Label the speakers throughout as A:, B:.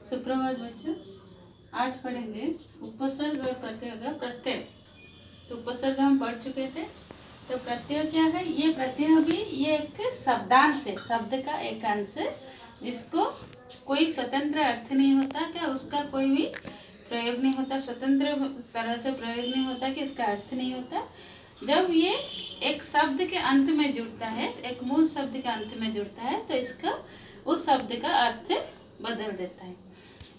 A: सुप्रभात बच्चों, आज पढ़ेंगे उपसर्ग और प्रत्यय का प्रत्यय। तो उपसर्ग हम पढ़ चुके थे। तो प्रत्यय क्या है? ये प्रत्यय भी ये एक शब्दांश है, शब्द का एक अंश है जिसको कोई स्वतंत्र अर्थ नहीं होता, क्या उसका कोई भी प्रयोग नहीं होता, स्वतंत्र तरह से प्रयोग नहीं होता कि इसका अर्थ नहीं होता। जब ये एक शब्द के अंत में जुड़ता है, एक मूल शब्द के अंत में जुड़ता है, तो इसका उस शब्द का अर्थ बदल देता है।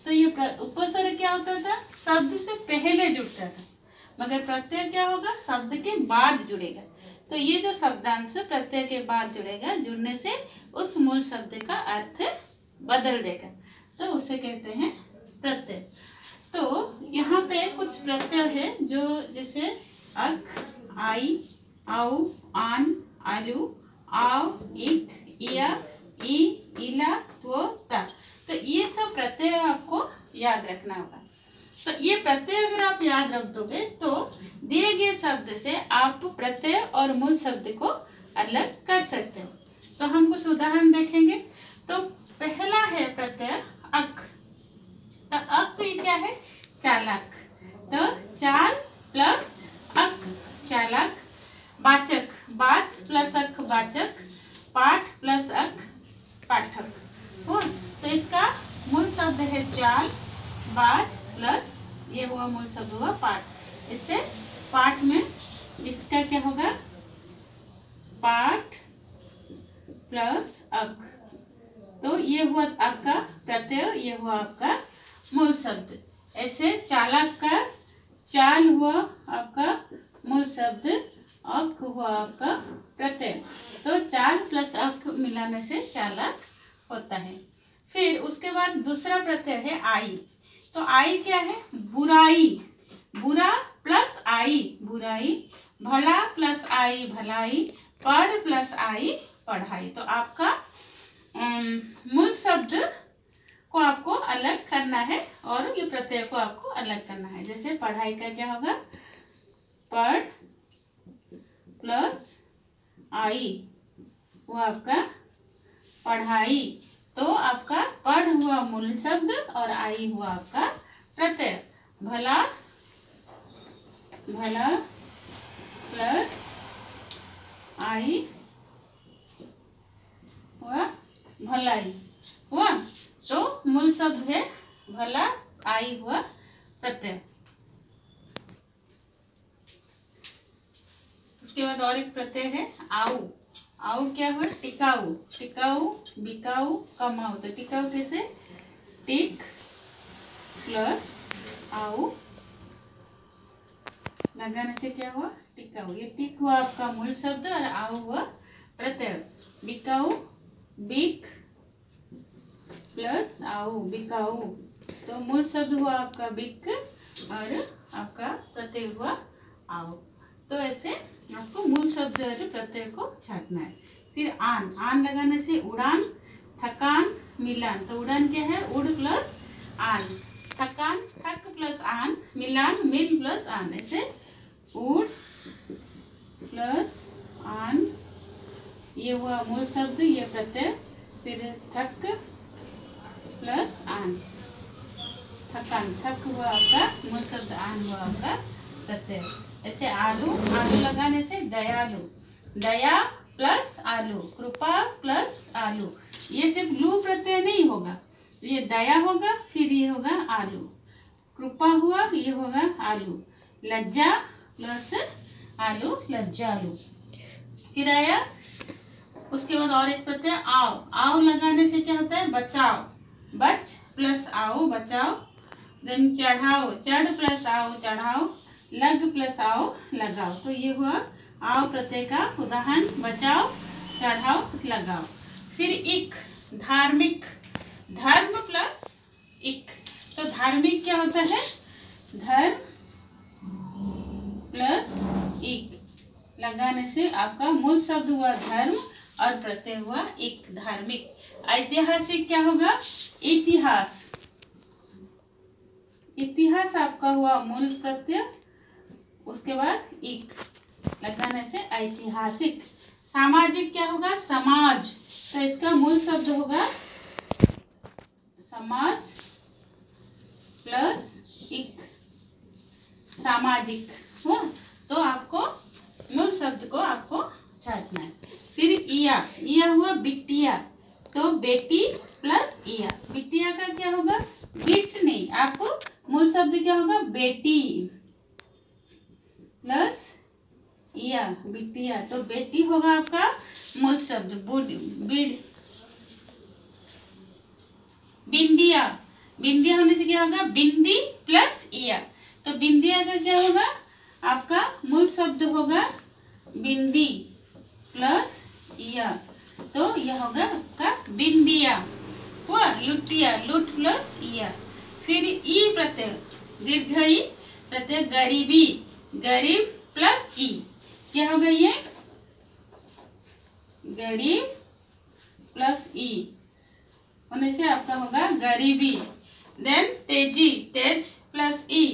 A: तो ये उपसर्ग क्या होता था? शब्द से पहले जुड़ता था, मगर प्रत्यय क्या होगा? शब्द के बाद जुड़ेगा। तो ये जो शब्दांश प्रत्यय के बाद जुड़ेगा, जुड़ने से उस मूल शब्द का अर्थ बदल देगा, तो उसे कहते हैं प्रत्यय। तो यहाँ पे कुछ प्रत्यय है जो जैसे अक, आई, आउ, आन, आलू, आव, इक, इया, ई, इला, त्व, ता। तो ये सब प्रत्यय आपको याद रखना होगा। तो ये प्रत्यय अगर आप याद रख दोगे तो दिए गए शब्द से आप प्रत्यय और मूल शब्द को अलग कर सकते हो। तो हम कुछ उदाहरण देखेंगे। तो पहला है प्रत्यय अक। तो अक ये क्या है? चालाक। तो चाल प्लस अक चालाक। वाचक, बाच प्लस अक वाचक। पाठ प्लस अक पाठक। तो इसका मूल शब्द है चाल, बाज प्लस ये हुआ मूल शब्द हुआ पाठ। इससे पाठ में इसका क्या होगा? पाठ प्लस अक। तो ये हुआ आपका प्रत्यय, ये हुआ आपका मूल शब्द। ऐसे चालाक का चाल हुआ आपका मूल शब्द, अक हुआ आपका प्रत्यय। तो चाल प्लस अक मिलाने से चालाक होता है। फिर उसके बाद दूसरा प्रत्यय है आई। तो आई क्या है? बुराई। बुरा प्लस आई बुराई। भला प्लस आई भलाई। पढ़ प्लस आई पढ़ाई। तो आपका मूल शब्द को आपको अलग करना है और ये प्रत्यय को आपको अलग करना है। जैसे पढ़ाई का क्या होगा? पढ़ प्लस आई, वो आपका पढ़ाई। तो आपका पढ़ हुआ मूल शब्द और आई हुआ आपका प्रत्यय। भला, भला प्लस आई हुआ भलाई हुआ। तो मूल शब्द है भला, आई हुआ प्रत्यय। उसके बाद और एक प्रत्यय है आऊ। आऊ क्या हुआ? टिकाऊ। टिकाऊ, बिकाऊ, कमाऊ। तो टिकाऊ कैसे? टिक प्लस आऊ लगाने से क्या हुआ? टिकाऊ। ये टिक हुआ आपका मूल शब्द और आऊ हुआ प्रत्यय। बिकाऊ, बिक प्लस आऊ बिकाऊ। तो मूल शब्द हुआ आपका बिक और आपका प्रत्यय हुआ आऊ। तो ऐसे आपको मूल शब्द और प्रत्यय को छांटना है। फिर आन। आन लगाने से उड़ान, थकान, मिलान। तो उड़ान क्या है? उड़ प्लस आन। थकान, थक प्लस आन। मिलान, मिल प्लस आन। ऐसे उड़ प्लस आन, ये हुआ मूल शब्द, ये प्रत्यय। फिर थक प्लस आन, थकान। थक हुआ आपका मूल शब्द, आन हुआ आपका प्रत्यय। ऐसे आलू। आलू लगाने से दयालु। दया प्लस आलू। कृपा प्लस आलू। ये सिर्फ लू प्रत्यय नहीं होगा, ये दया होगा, फिर ये होगा आलू। कृपा हुआ, ये होगा आलू। लज्जा प्लस आलू, लज्जालू। फिर आया उसके बाद और एक प्रत्यय आओ। आओ लगाने से क्या होता है? बचाओ। बच प्लस आओ बचाओ। देन चढ़ाओ। चढ़ प्लस आओ चढ़ाओ। लग प्लस आओ लगाओ। तो ये हुआ आओ प्रत्यय का उदाहरण। बचाओ, चढ़ाओ, लगाओ। फिर इक, धार्मिक। धर्म प्लस इक। तो धार्मिक क्या होता है? धर्म प्लस इक लगाने से आपका मूल शब्द हुआ धर्म और प्रत्यय हुआ इक, धार्मिक। ऐतिहासिक क्या होगा? इतिहास। इतिहास आपका हुआ मूल प्रत्यय, उसके बाद इक लगाने से ऐतिहासिक। सामाजिक क्या होगा? समाज। तो इसका मूल शब्द होगा समाज प्लस इक, सामाजिक हुआ। तो आपको मूल शब्द को आपको छाटना है। फिर इया, इया हुआ बिटिया, तो बेटी प्लस इया, बिटिया का क्या होगा, बिट नहीं, आपको मूल शब्द क्या होगा, बेटी प्लस इया, बिटिया, तो बेटी होगा आपका मूल शब्द। बिंदिया, बिंदिया होने से क्या होगा, बिंदी प्लस इया, तो बिंदिया का क्या होगा, आपका मूल शब्द होगा बिंदी प्लस इया, तो यह होगा आपका बिंदिया हुआ। लुटिया, लुट प्लस इया। फिर ई प्रत्यय, दीर्घ ई प्रत्यय, गरीबी, गरीब प्लस ई, क्या होगा ये, गरीब प्लस ई होने से आपका होगा गरीबी। देन तेजी, तेज प्लस ई,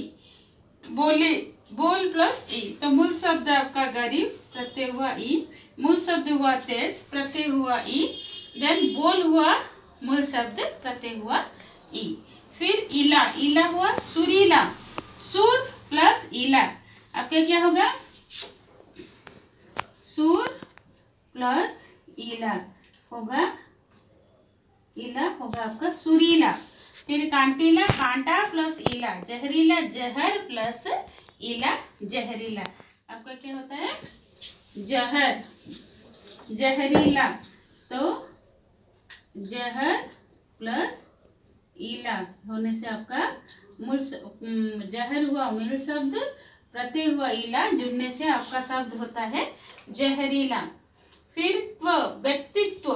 A: बोले, बोल प्लस ई, तो मूल शब्द आपका गरीब, प्रत्यय हुआ ई, मूल शब्द हुआ तेज, प्रत्यय हुआ ई, देन बोल हुआ मूल शब्द, प्रत्यय हुआ ई। फिर इला, इला हुआ सुरीला, सुर प्लस इला, आपका क्या होगा, सुर प्लस इला होगा, इला होगा आपका सुरीला। फिर कांटीला, कांटा प्लस इला, जहरीला, जहर प्लस इला, जहरीला, आपका क्या होता है, जहर, जहरीला, तो जहर प्लस इला होने से आपका मूल जहर हुआ मूल शब्द, प्रत्यय हुआ इला, जुड़ने से आपका शब्द होता है जहरीला। फिर त्व, व्यक्तित्व,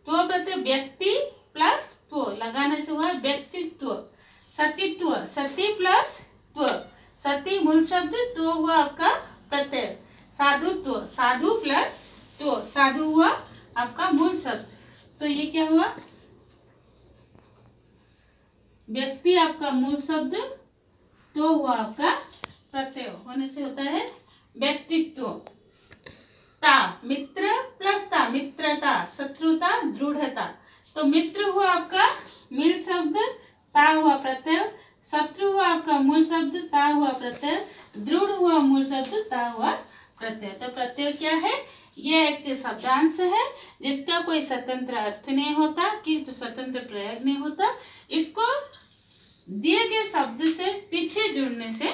A: त्व प्रत्यय व्यक्ति प्लस त्व लगाने से हुआ व्यक्तित्व। सतीत्व, सती प्लस त्व, सती मूल शब्द, त्व हुआ आपका प्रत्यय। साधुत्व, साधु प्लस त्व, साधु हुआ आपका मूल शब्द, तो ये क्या हुआ, व्यक्ति आपका मूल शब्द, तो हुआ आपका प्रत्यय, होने से होता है व्यक्तित्व। ता, मित्र प्लस ता, मित्रता, शत्रुता, दृढ़ता, तो मित्र हुआ आपका मूल शब्द, ता हुआ प्रत्यय, शत्रु हुआ आपका मूल शब्द, ता हुआ प्रत्यय, दृढ़ हुआ मूल शब्द, ता हुआ प्रत्यय। तो प्रत्यय क्या है, यह एक शब्दांश है जिसका कोई स्वतंत्र अर्थ नहीं होता, कि तो स्वतंत्र प्रयोग नहीं होता, इसको दिए गए शब्द से पीछे जुड़ने से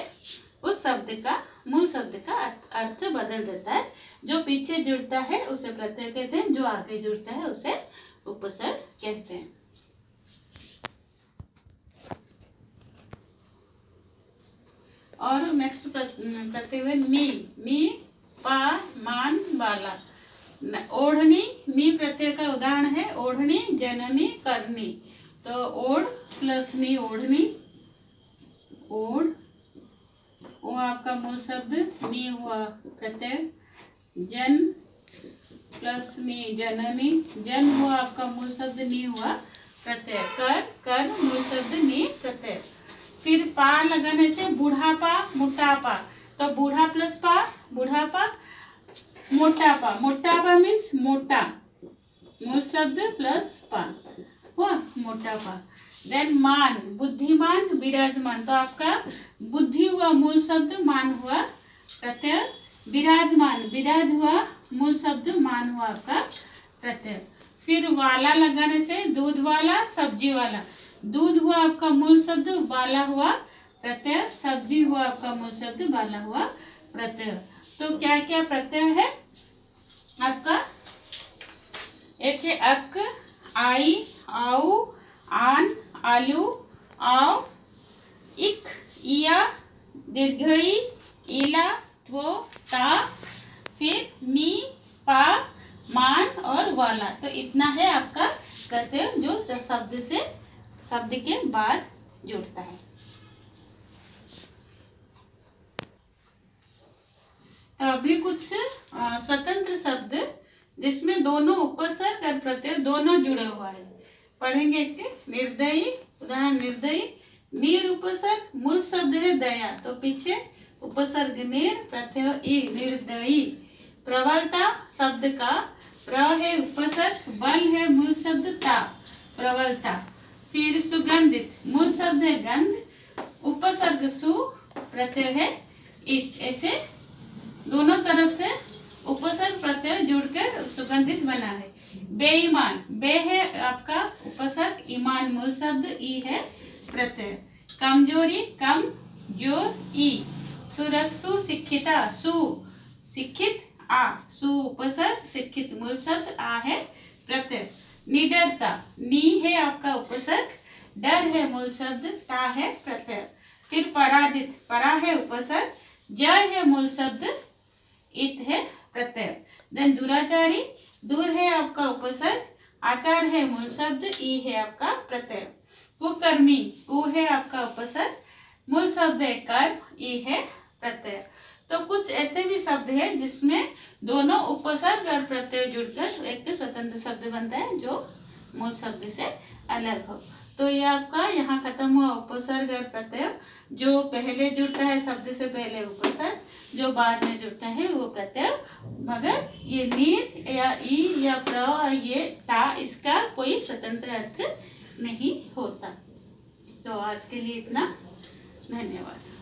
A: उस शब्द का मूल शब्द का अर्थ बदल देता है। जो पीछे जुड़ता है उसे प्रत्यय कहते हैं, जो आगे जुड़ता है उसे उपसर्ग कहते हैं। और नेक्स्ट करते हुए मी, मी पा मान वाला, ओढ़नी, मी प्रत्यय का उदाहरण है ओढ़नी, जननी, करनी, तो ओढ़ प्लस नी, ओढ़नी, ओढ़, वो आपका मूल शब्द, नी हुआ प्रत्यय, जन प्लस नी, जननी, जन हुआ आपका मूल शब्द, नी हुआ प्रत्यय, कर, कर मूल शब्द, नी प्रत्यय। फिर पा लगाने से बुढ़ापा, मोटापा, तो बूढ़ा प्लस पा, बुढ़ापा, मोटापा, मोटापा मीन्स मोटा, मूल शब्द प्लस पा हुआ मोटापा। देन मान, बुद्धिमान, विराजमान, तो आपका बुद्धि हुआ मूल शब्द, मान हुआ प्रत्यय, विराजमान, विराज हुआ मूल शब्द, मान हुआ आपका प्रत्यय। फिर वाला लगाने से दूध वाला, सब्जी वाला, दूध हुआ आपका मूल शब्द, वाला हुआ प्रत्यय, सब्जी हुआ आपका मूल शब्द, वाला हुआ प्रत्यय। तो क्या क्या प्रत्यय है आपका, एक है अक, आई, आउ, आन, आलू, आओ, इक, इया, दीर्घई, इला, त्व, ता, फिर नी, पा, मान और वाला, तो इतना है आपका प्रत्यय जो शब्द से शब्द के बाद जुड़ता है। तो अभी कुछ स्वतंत्र शब्द जिसमें दोनों उपसर्ग और प्रत्यय दोनों जुड़े हुआ है पढ़ेंगे। एक निर्दयी, उदाहरण निर्दयी, नीर उपसर्ग, मूल शब्द है दया, तो पीछे उपसर्ग निर, प्रत्यय ई, निर्दयी। प्रबलता शब्द का प्र है उपसर्ग, बल है मूल शब्द ता, प्रबलता। फिर सुगंधित, मूल शब्द है गंध, उपसर्ग सु, प्रत्यय है इत। ऐसे दोनों तरफ से उपसर्ग प्रत्यय जुड़कर सुगंधित बना है। बेईमान, बे है आपका उपसर्ग, ईमान मूल शब्द, ई है प्रत्यय। कमजोरी, कम जोर ई। सुरक्षु शिक्षिता, सु शिक्षित आ, सु उपसर्ग, शिक्षित मूल शब्द, आ है प्रत्यय। निडरता, नी है आपका उपसर्ग, डर है मूल शब्द, ता है प्रत्यय। फिर पराजित, परा है उपसर्ग, जय है मूल शब्द, इत है प्रत्यय। देन दुराचारी, दूर है आपका उपसर्ग, आचार है मूल शब्द, ई है आपका प्रत्यय। कुकर्मी, उ है आपका उपसर्ग, मूल शब्द है कर्म, ई है प्रत्यय। तो कुछ ऐसे भी शब्द है जिसमें दोनों उपसर्ग और प्रत्यय जुड़कर एक स्वतंत्र शब्द बनता है जो मूल शब्द से अलग हो। तो ये आपका यहाँ खत्म हुआ उपसर्ग और प्रत्यय। जो पहले जुड़ता है शब्द से पहले उपसर्ग, जो बाद में जुड़ता है वो प्रत्यय। मगर ये नीर या ई या प्र, ये ता, इसका कोई स्वतंत्र अर्थ नहीं होता। तो आज के लिए इतना, धन्यवाद।